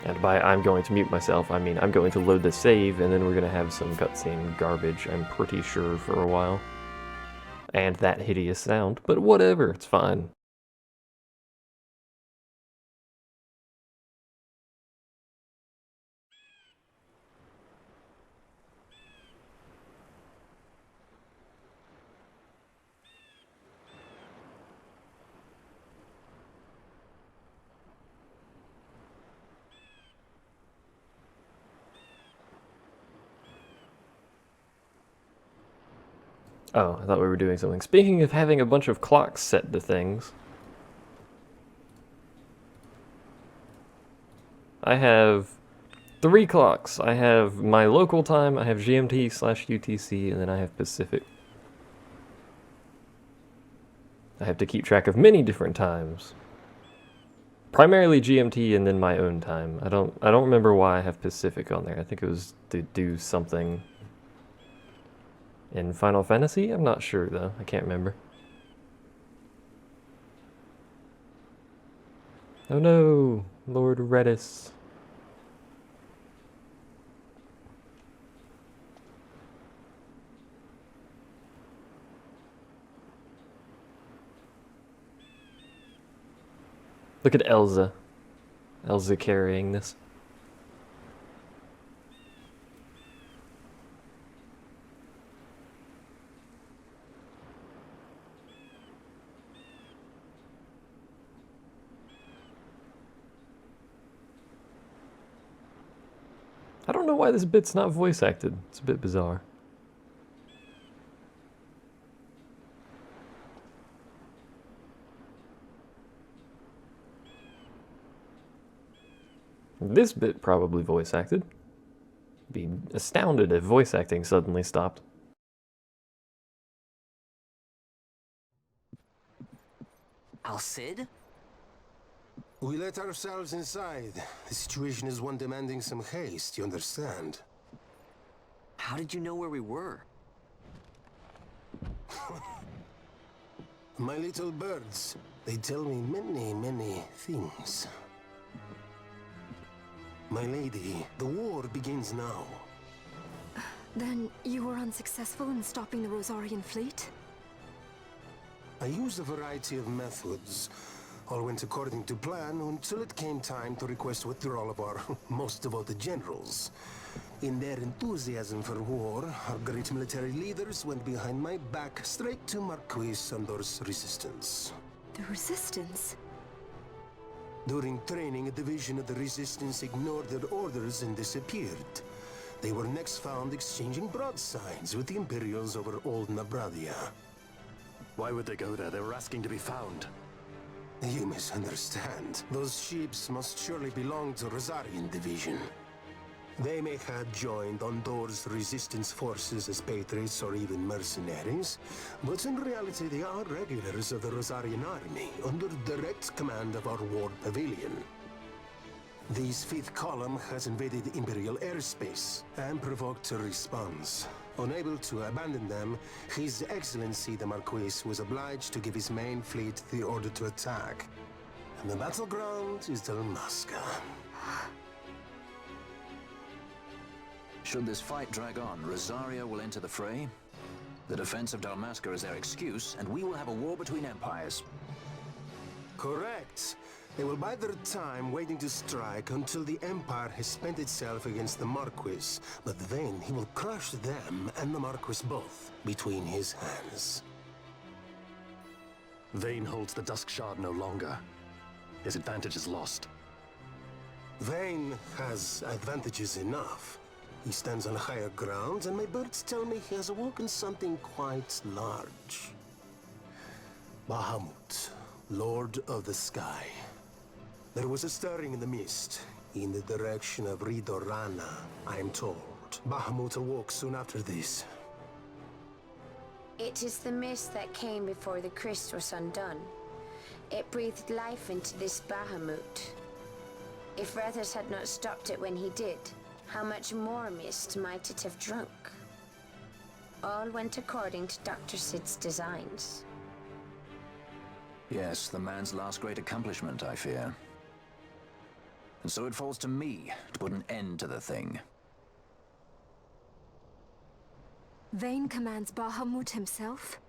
And by I'm going to mute myself, I mean I'm going to load the save, and then we're going to have some cutscene garbage, I'm pretty sure, for a while. And that hideous sound, but whatever, it's fine. Oh, I thought we were doing something. Speaking of having a bunch of clocks set to things, I have 3 clocks. I have my local time, I have GMT/UTC, and then I have Pacific. I have to keep track of many different times. Primarily GMT and then my own time. I don't remember why I have Pacific on there. I think it was to do something in Final Fantasy? I'm not sure though. I can't remember. Oh no, Lord Redis. Look at Elza. Elza carrying this. I don't know why this bit's not voice acted. It's a bit bizarre. This bit probably voice acted. Be astounded if voice acting suddenly stopped. XII? We let ourselves inside. The situation is one demanding some haste, you understand? How did you know where we were? My little birds, they tell me many things. My lady, the war begins now. Then you were unsuccessful in stopping the Rosarian fleet? I used a variety of methods. All went according to plan until it came time to request withdrawal of our most devoted generals. In their enthusiasm for war, our great military leaders went behind my back straight to Marquis Sandor's resistance. The Resistance? During training, a division of the Resistance ignored their orders and disappeared. They were next found exchanging broadsides with the Imperials over Old Nabradia. Why would they go there? They were asking to be found. You misunderstand. Those ships must surely belong to Rosarian Division. They may have joined Ondor's resistance forces as patriots or even mercenaries, but in reality they are regulars of the Rosarian army, under direct command of our war pavilion. This fifth column has invaded Imperial airspace and provoked a response. Unable to abandon them, His Excellency the Marquis was obliged to give his main fleet the order to attack. And the battleground is Dalmasca. Should this fight drag on, Rosaria will enter the fray. The defense of Dalmasca is their excuse, and we will have a war between empires. Correct. They will bide their time waiting to strike until the Empire has spent itself against the Marquis. But then he will crush them and the Marquis both between his hands. Vayne holds the Dusk Shard no longer. His advantage is lost. Vayne has advantages enough. He stands on higher ground, and my birds tell me he has awoken something quite large. Bahamut, Lord of the Sky. There was a stirring in the mist, in the direction of Ridorana, I am told. Bahamut awoke soon after this. It is the mist that came before the Christ was undone. It breathed life into this Bahamut. If Rethus had not stopped it when he did, how much more mist might it have drunk? All went according to Dr. Sid's designs. Yes, the man's last great accomplishment, I fear. And so it falls to me to put an end to the thing. Vayne commands Bahamut himself?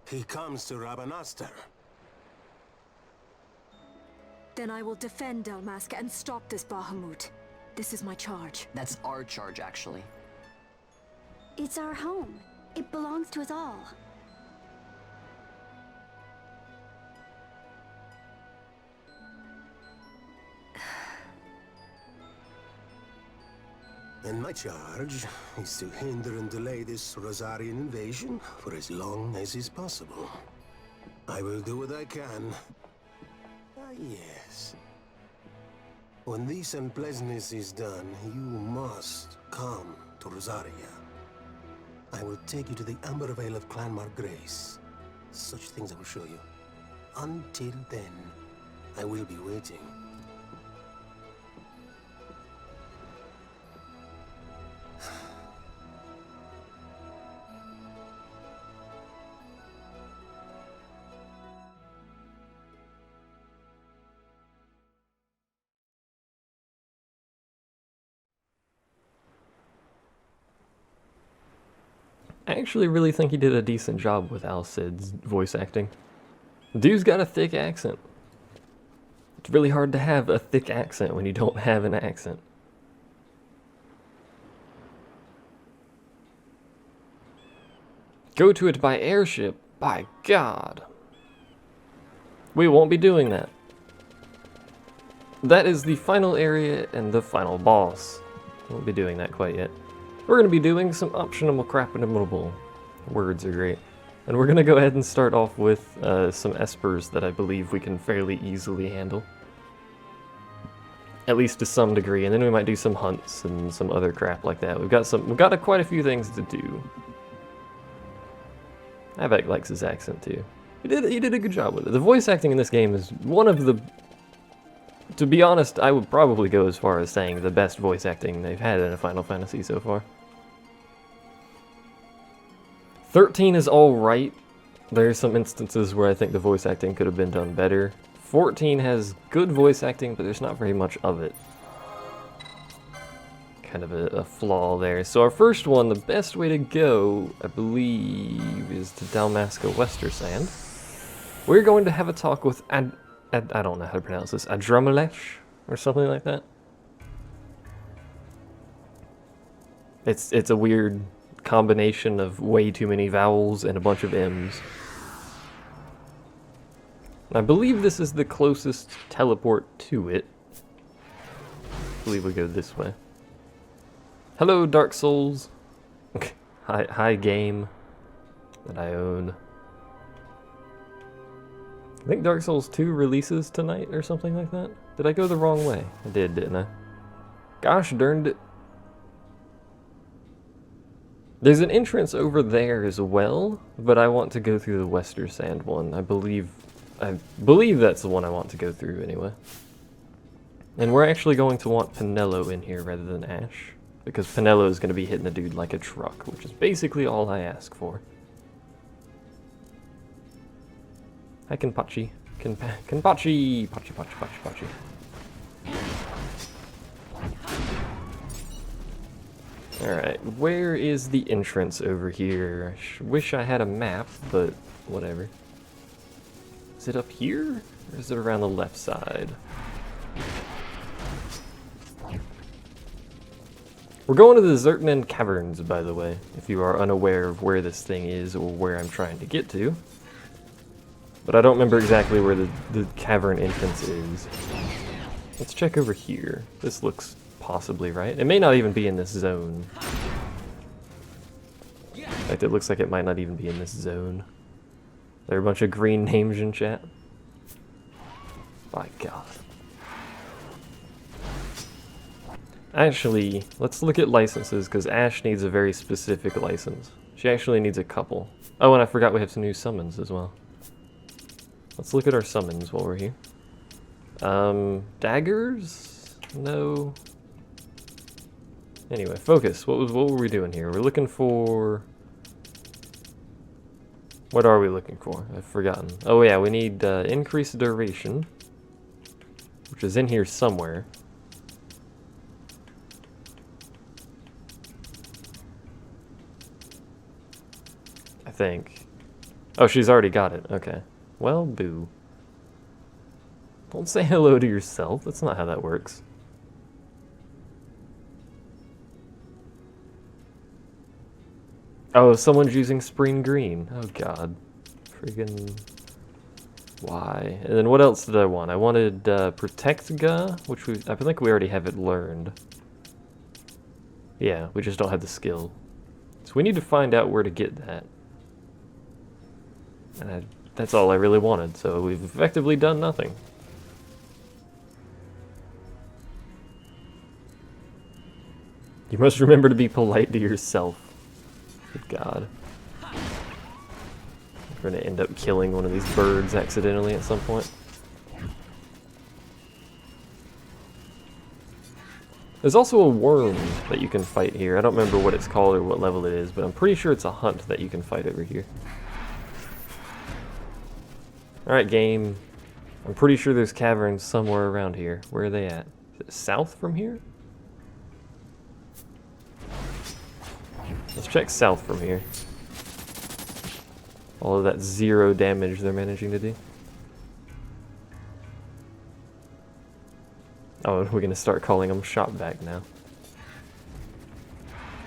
He comes to Rabanastar. Then I will defend Dalmasca and stop this Bahamut. This is my charge. That's our charge, actually. It's our home. It belongs to us all. And my charge is to hinder and delay this Rosarian invasion for as long as is possible. I will do what I can. Ah, yes. When this unpleasantness is done, you must come to Rosaria. I will take you to the Amber Vale of Clan Margrace. Such things I will show you. Until then, I will be waiting. I actually really think he did a decent job with Al Cid's voice acting. Dude's got a thick accent. It's really hard to have a thick accent when you don't have an accent. Go to it by airship? By God. We won't be doing that. That is the final area and the final boss. Won't be doing that quite yet. We're going to be doing some optional crap-inimitable. Words are great. And we're going to go ahead and start off with some Espers that I believe we can fairly easily handle. At least to some degree, and then we might do some hunts and some other crap like that. We've got quite a few things to do. Havok likes his accent too. He did a good job with it. The voice acting in this game is one of the... To be honest, I would probably go as far as saying the best voice acting they've had in a Final Fantasy so far. 13 is alright. There's some instances where I think the voice acting could have been done better. 14 has good voice acting, but there's not very much of it. Kind of a flaw there. So our first one, the best way to go, I believe, is to Dalmasca Westersand. We're going to have a talk with I don't know how to pronounce this, Adramalesh, or something like that. It's a weird combination of way too many vowels and a bunch of M's. I believe this is the closest teleport to it. I believe we go this way. Hello, Dark Souls. Hi game that I own. I think Dark Souls 2 releases tonight or something like that. Did I go the wrong way? I did, didn't I? Gosh darned it. There's an entrance over there as well, but I want to go through the Westersand one. I believe that's the one I want to go through anyway. And we're actually going to want Pinello in here rather than Ash, because Pinello is going to be hitting the dude like a truck, which is basically all I ask for. Hi, Kenpachi. Kenpachi! Pachi. Alright, where is the entrance over here? I wish I had a map, but whatever. Is it up here? Or is it around the left side? We're going to the Zertnan Caverns, by the way, if you are unaware of where this thing is or where I'm trying to get to. But I don't remember exactly where the cavern entrance is. Let's check over here. This looks possibly right. It may not even be in this zone. In fact, it looks like it might not even be in this zone. There are a bunch of green names in chat. My God. Actually, let's look at licenses, because Ash needs a very specific license. She actually needs a couple. Oh, and I forgot we have some new summons as well. Let's look at our summons while we're here. Daggers? No. Anyway, focus. What were we doing here? We're looking for... What are we looking for? I've forgotten. Oh yeah, we need increased duration, which which is in here somewhere. I think. Oh, she's already got it. Okay. Well, boo. Don't say hello to yourself. That's not how that works. Oh, someone's using spring green. Oh, God. Friggin'... Why? And then what else did I want? I wanted Protect Ga, which I think we already have it learned. Yeah, we just don't have the skill. So we need to find out where to get that. And that's all I really wanted, so we've effectively done nothing. You must remember to be polite to yourself. Good God. We're gonna end up killing one of these birds accidentally at some point. There's also a worm that you can fight here. I don't remember what it's called or what level it is, but I'm pretty sure it's a hunt that you can fight over here. Alright, game. I'm pretty sure there's caverns somewhere around here. Where are they at? Is it south from here? Let's check south from here. All of that 0 damage they're managing to do. Oh, we're gonna start calling them shop back now.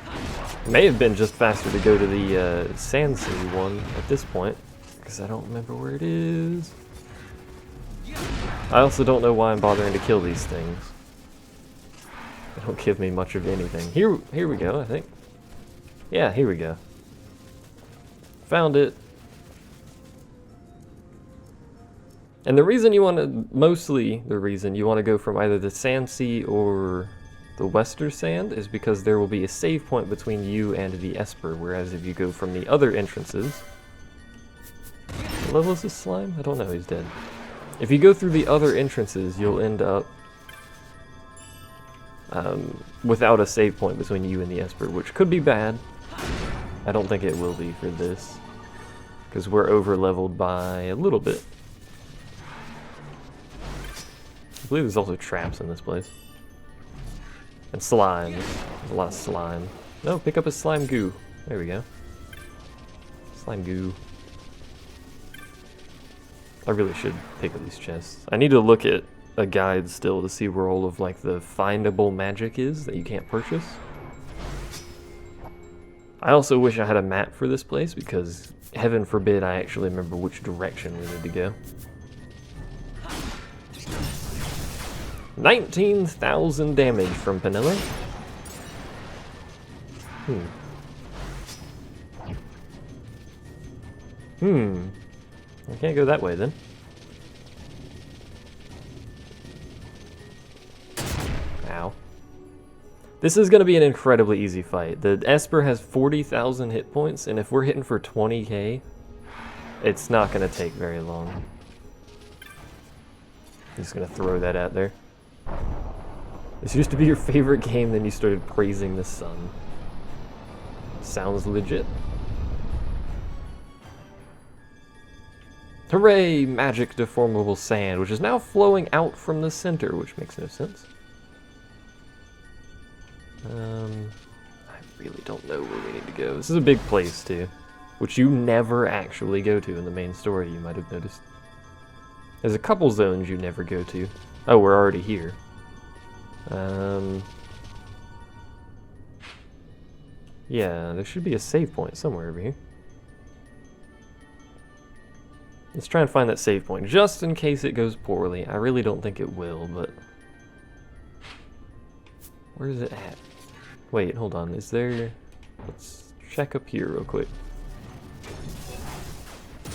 It may have been just faster to go to the Sand City one at this point, because I don't remember where it is. I also don't know why I'm bothering to kill these things. They don't give me much of anything. Here we go, I think. Yeah, here we go. Found it. And the reason you want to, mostly the reason you want to go from either the Sand Sea or the Western Sand is because there will be a save point between you and the Esper, whereas if you go from the other entrances... What level is this slime? I don't know, he's dead. If you go through the other entrances, you'll end up without a save point between you and the Esper, which could be bad. I don't think it will be for this, because we're over leveled by a little bit. I believe there's also traps in this place. And slime. There's a lot of slime. No, pick up a slime goo. There we go. Slime goo. I really should pick up these chests. I need to look at a guide still to see where all of like the findable magic is that you can't purchase. I also wish I had a map for this place because heaven forbid I actually remember which direction we need to go. 19,000 damage from Penelo. I can't go that way then. Ow. This is going to be an incredibly easy fight. The Esper has 40,000 hit points, and if we're hitting for 20k, it's not going to take very long. I'm just going to throw that out there. This used to be your favorite game, then you started praising the sun. Sounds legit. Hooray! Magic deformable sand, which is now flowing out from the center, which makes no sense. I really don't know where we need to go. This is a big place, too, which you never actually go to in the main story, you might have noticed. There's a couple zones you never go to. Oh, we're already here. Yeah, there should be a save point somewhere over here. Let's try and find that save point, just in case it goes poorly. I really don't think it will, but... Where is it at? Wait, hold on, is there... Let's check up here real quick.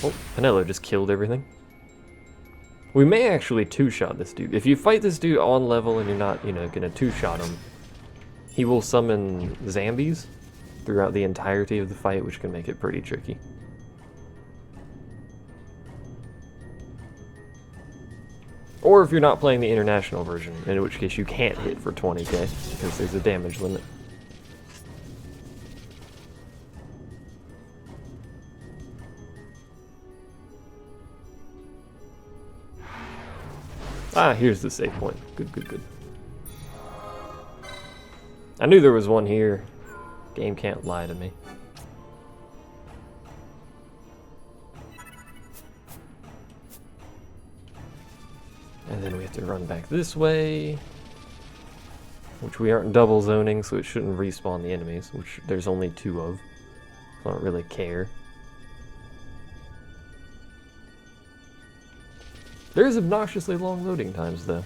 Oh, Penelo just killed everything. We may actually two-shot this dude. If you fight this dude on level and you're not, you know, gonna two-shot him, he will summon zombies throughout the entirety of the fight, which can make it pretty tricky. Or if you're not playing the international version, in which case you can't hit for 20k, because there's a damage limit. Ah, here's the save point. Good, good, good. I knew there was one here. Game can't lie to me. And then we have to run back this way, which we aren't double zoning, so it shouldn't respawn the enemies, which there's only 2 of. I don't really care. There's obnoxiously long loading times, though.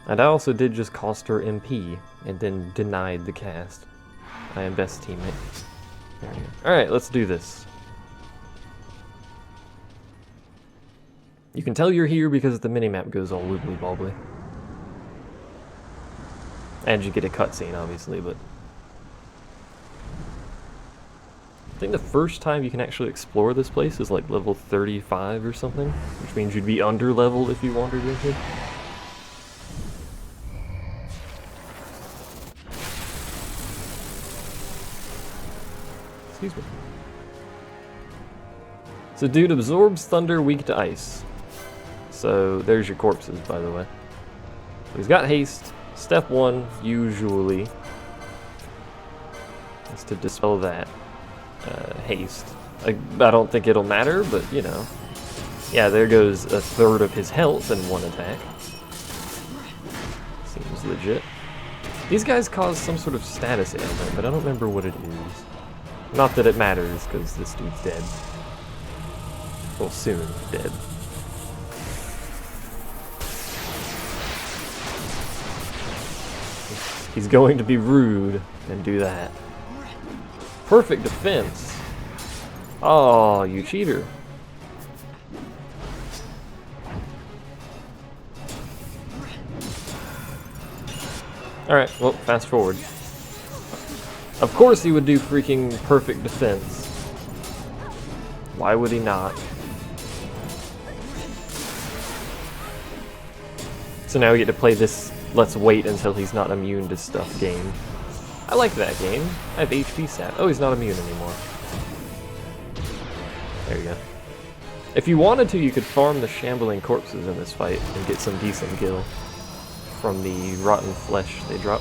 And I also did just cost her MP, and then denied the cast. I am best teammate. There we go. Alright, let's do this. You can tell you're here because the minimap goes all wibbly-bobbly. And you get a cutscene, obviously, but... I think the first time you can actually explore this place is like level 35 or something, which means you'd be under-leveled if you wandered in here. Excuse me. So dude absorbs thunder, weak to ice. So there's your corpses, by the way. So he's got haste. Step 1, usually, is to dispel that. Haste. I don't think it'll matter, but you know. Yeah, there goes a third of his health in one attack. Seems legit. These guys cause some sort of status ailment, but I don't remember what it is. Not that it matters, because this dude's dead. Well, soon dead. He's going to be rude and do that. Perfect defense. Oh, you cheater. Alright, well, fast forward. Of course he would do freaking perfect defense. Why would he not? So now we get to play this let's wait until he's not immune to stuff game. I like that game. I have HP stat. Oh, he's not immune anymore. There you go. If you wanted to, you could farm the shambling corpses in this fight and get some decent gil from the rotten flesh they drop.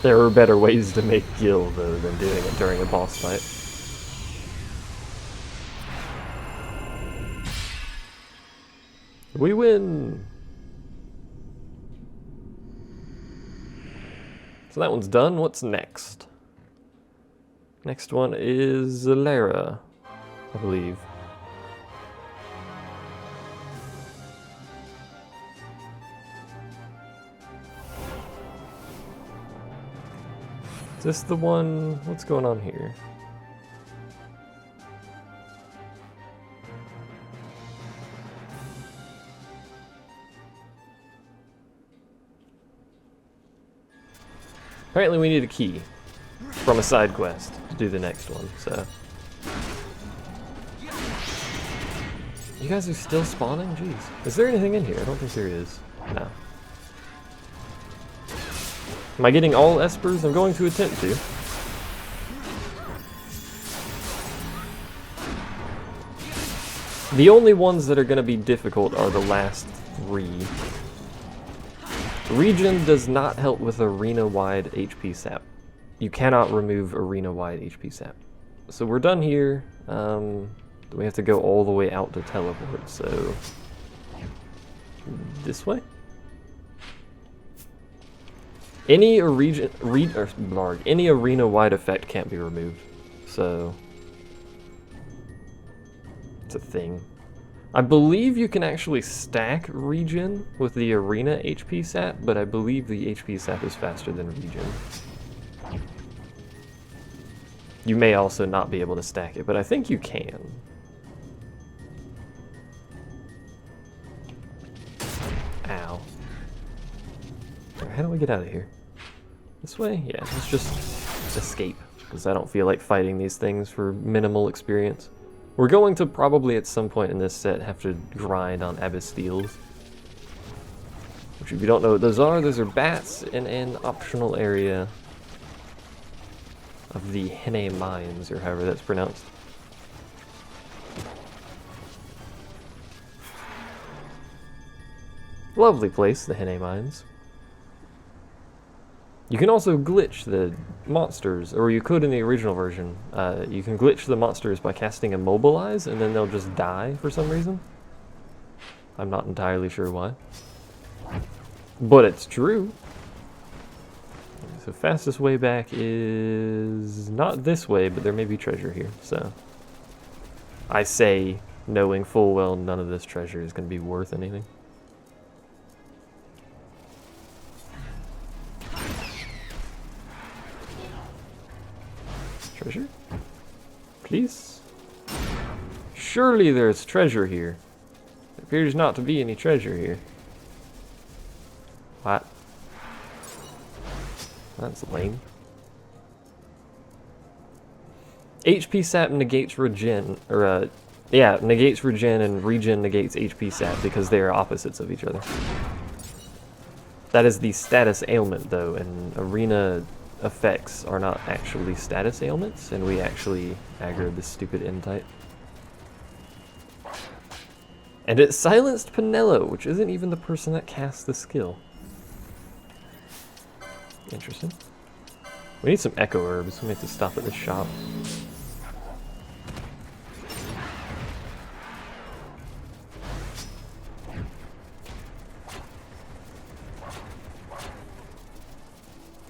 There are better ways to make gil, though, than doing it during a boss fight. We win! So that one's done. What's next? Next one is Zalera, I believe. Is this the one? What's going on here? Apparently we need a key from a side quest to do the next one, so... You guys are still spawning? Jeez. Is there anything in here? I don't think there is. No. Am I getting all Espers? I'm going to attempt to. The only ones that are going to be difficult are the last 3. Region does not help with arena-wide HP sap. You cannot remove arena-wide HP sap. So we're done here. We have to go all the way out to teleport, so... This way? Any arena-wide effect can't be removed, so... It's a thing. I believe you can actually stack regen with the arena HP sap, but I believe the HP sap is faster than regen. You may also not be able to stack it, but I think you can. Ow. How do we get out of here? This way? Yeah, let's just escape, because I don't feel like fighting these things for minimal experience. We're going to probably at some point in this set have to grind on Abysteals. Which, if you don't know what those are bats in an optional area of the Hene Mines, or however that's pronounced. Lovely place, the Hene Mines. You can also glitch the monsters, or you could in the original version. You can glitch the monsters by casting Immobilize, and then they'll just die for some reason. I'm not entirely sure why. But it's true. So fastest way back is not this way, but there may be treasure here. So I say, knowing full well none of this treasure is going to be worth anything. Treasure? Please? Surely there's treasure here. There appears not to be any treasure here. What? That's lame. HP sap negates regen, or yeah, negates regen, and regen negates HP sap because they are opposites of each other. That is the status ailment though, and arena effects are not actually status ailments, and we actually aggroed this stupid N-type. And it silenced Pinello, which isn't even the person that casts the skill. Interesting. We need some echo herbs. We have to stop at this shop.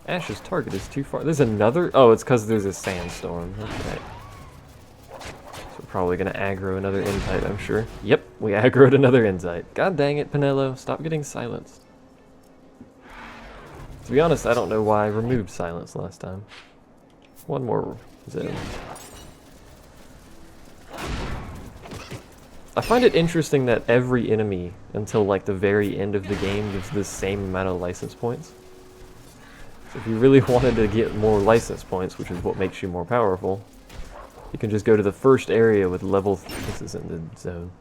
Ash's target is too far. There's another? Oh, it's because there's a sandstorm. Okay. So we're probably going to aggro another N-type, I'm sure. Yep, we aggroed another N-type. God dang it, Pinello. Stop getting silenced. To be honest, I don't know why I removed silence last time. One more zone. I find it interesting that every enemy, until like the very end of the game, gives the same amount of license points. So if you really wanted to get more license points, which is what makes you more powerful, you can just go to the first area with this is in the zone,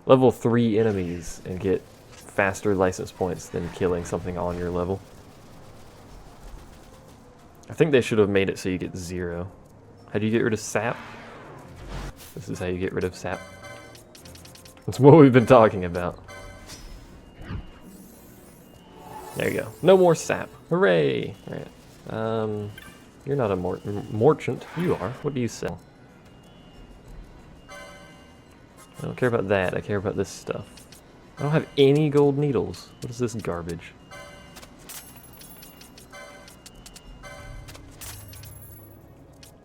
level 3 enemies and get faster license points than killing something on your level. I think they should have made it so you get 0. How do you get rid of sap? This is how you get rid of sap. That's what we've been talking about. There you go. No more sap. Hooray! Alright. You're not a merchant. You are. What do you sell? I don't care about that. I care about this stuff. I don't have any gold needles. What is this garbage?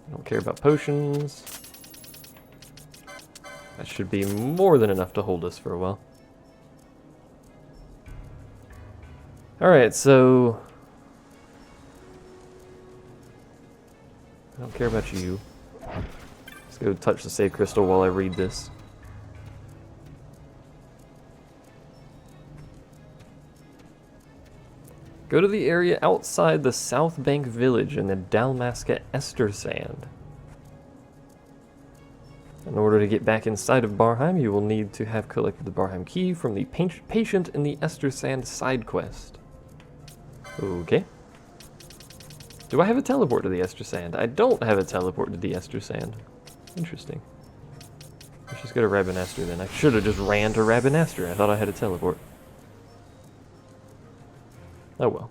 I don't care about potions. That should be more than enough to hold us for a while. Alright, so I don't care about you. Let's go touch the save crystal while I read this. Go to the area outside the South Bank village in the Dalmasca Ester Sand. In order to get back inside of Barheim, you will need to have collected the Barheim key from the patient in the Ester Sand side quest. Okay. Do I have a teleport to the Ester Sand? I don't have a teleport to the Ester Sand. Interesting. Let's just go to Rabanester then. I should have just ran to Rabanester. I thought I had a teleport. Oh well.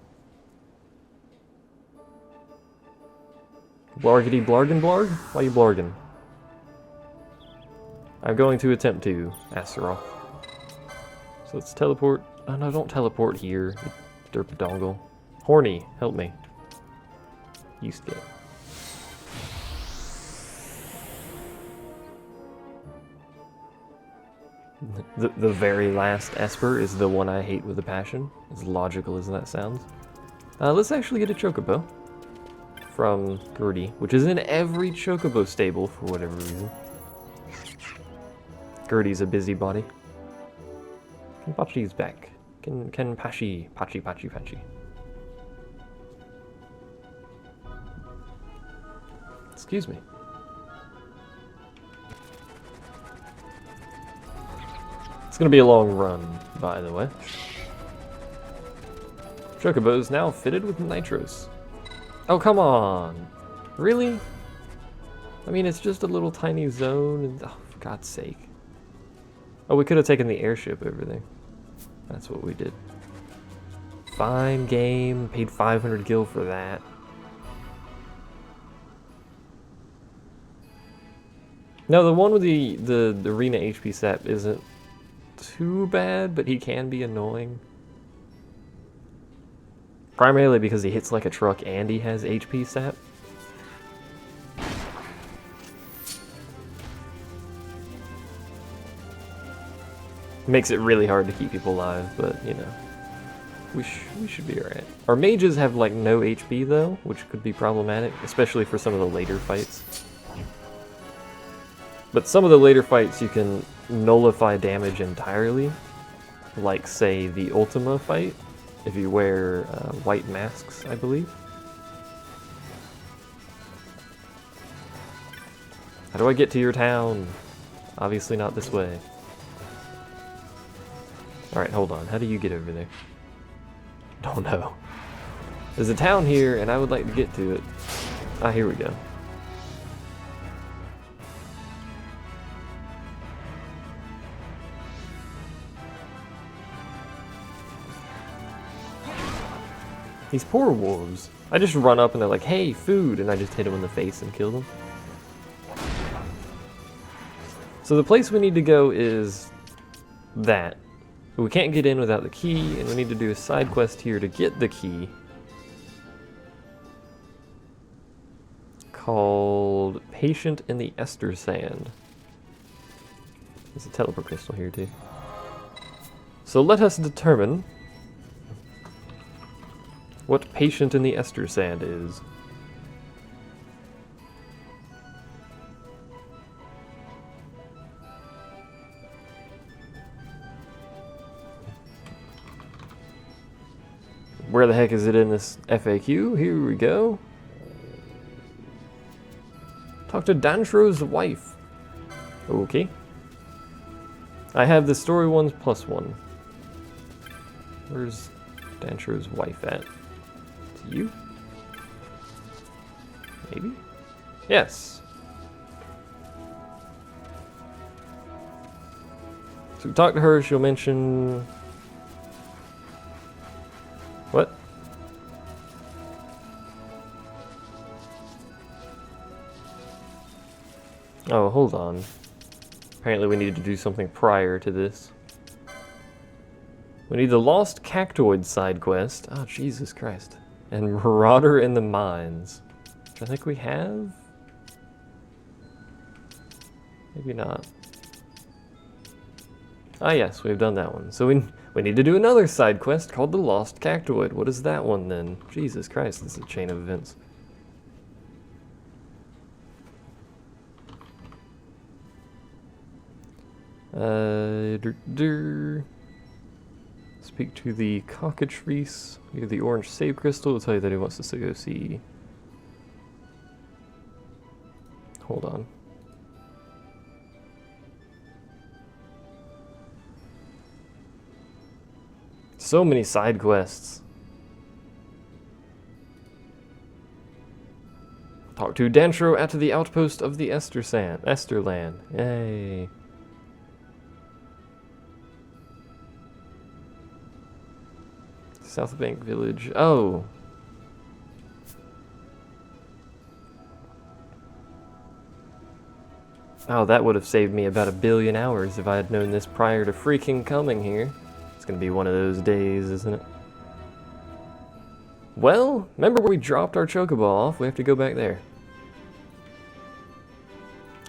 Blargity blargin blarg? Why you blargin? I'm going to attempt to, Azeroth. So let's teleport. Oh no, don't teleport here, you derpadongle. Horny, help me. You skip. The very last Esper is the one I hate with a passion, as logical as that sounds. Let's actually get a chocobo from Gertie, which is in every chocobo stable for whatever reason. Gertie's a busybody. Kenpachi's back. Kenpachi, Pachi. Excuse me. It's gonna be a long run, by the way. Chocobo is now fitted with nitros. Oh, come on! Really? I mean, it's just a little tiny zone, and oh, for God's sake. Oh, we could have taken the airship over there. That's what we did. Fine game, paid 500 gil for that. No, the one with the arena HP sap isn't too bad, but he can be annoying. Primarily because he hits like a truck and he has HP sap. Makes it really hard to keep people alive, but you know, we should be alright. Our mages have like no HP though, which could be problematic, especially for some of the later fights. But some of the later fights you can nullify damage entirely, like say the Ultima fight, if you wear white masks, I believe. How do I get to your town? Obviously not this way. Alright, hold on. How do you get over there? Don't know. There's a town here, and I would like to get to it. Ah, here we go. These poor wolves. I just run up and they're like, hey, food! And I just hit them in the face and kill them. So the place we need to go is that. But we can't get in without the key, and we need to do a side quest here to get the key. Called Patient in the Esper Sand. There's a teleport crystal here too. So let us determine what Patient in the Esper Sand is. Where the heck is it in this FAQ? Here we go. Talk to Dantro's wife. Okay. I have the story ones plus one. Where's Dantro's wife at? It's you? Maybe? Yes. So we talk to her, she'll mention... What? Oh, hold on. Apparently we needed to do something prior to this. We need the Lost Cactoid side quest. Oh, Jesus Christ. And Marauder in the Mines. Which I think we have? Maybe not. Ah yes, we've done that one. So we need to do another side quest called the Lost Cactoid. What is that one then? Jesus Christ, this is a chain of events. Speak to the cockatrice near the orange save crystal. It'll tell you that he wants us to go see. Hold on. So many side quests. Talk to Dantro at the outpost of the Esterland. Yay. South Bank Village. Oh. Oh, that would have saved me about 1 billion hours if I had known this prior to freaking coming here. It's gonna be one of those days, isn't it? Well, remember where we dropped our Chocobo off? We have to go back there.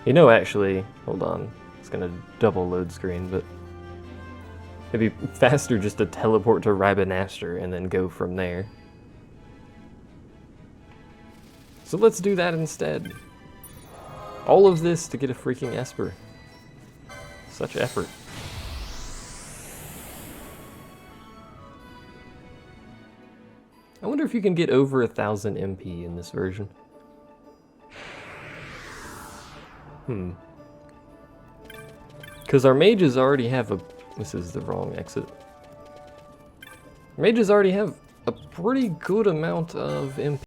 You know, actually, hold on. It's gonna double load screen, but it'd be faster just to teleport to Rabanaster and then go from there. So let's do that instead. All of this to get a freaking Esper. Such effort. I wonder if you can get over 1,000 MP in this version. Because our mages already have a... This is the wrong exit. Mages already have a pretty good amount of MP.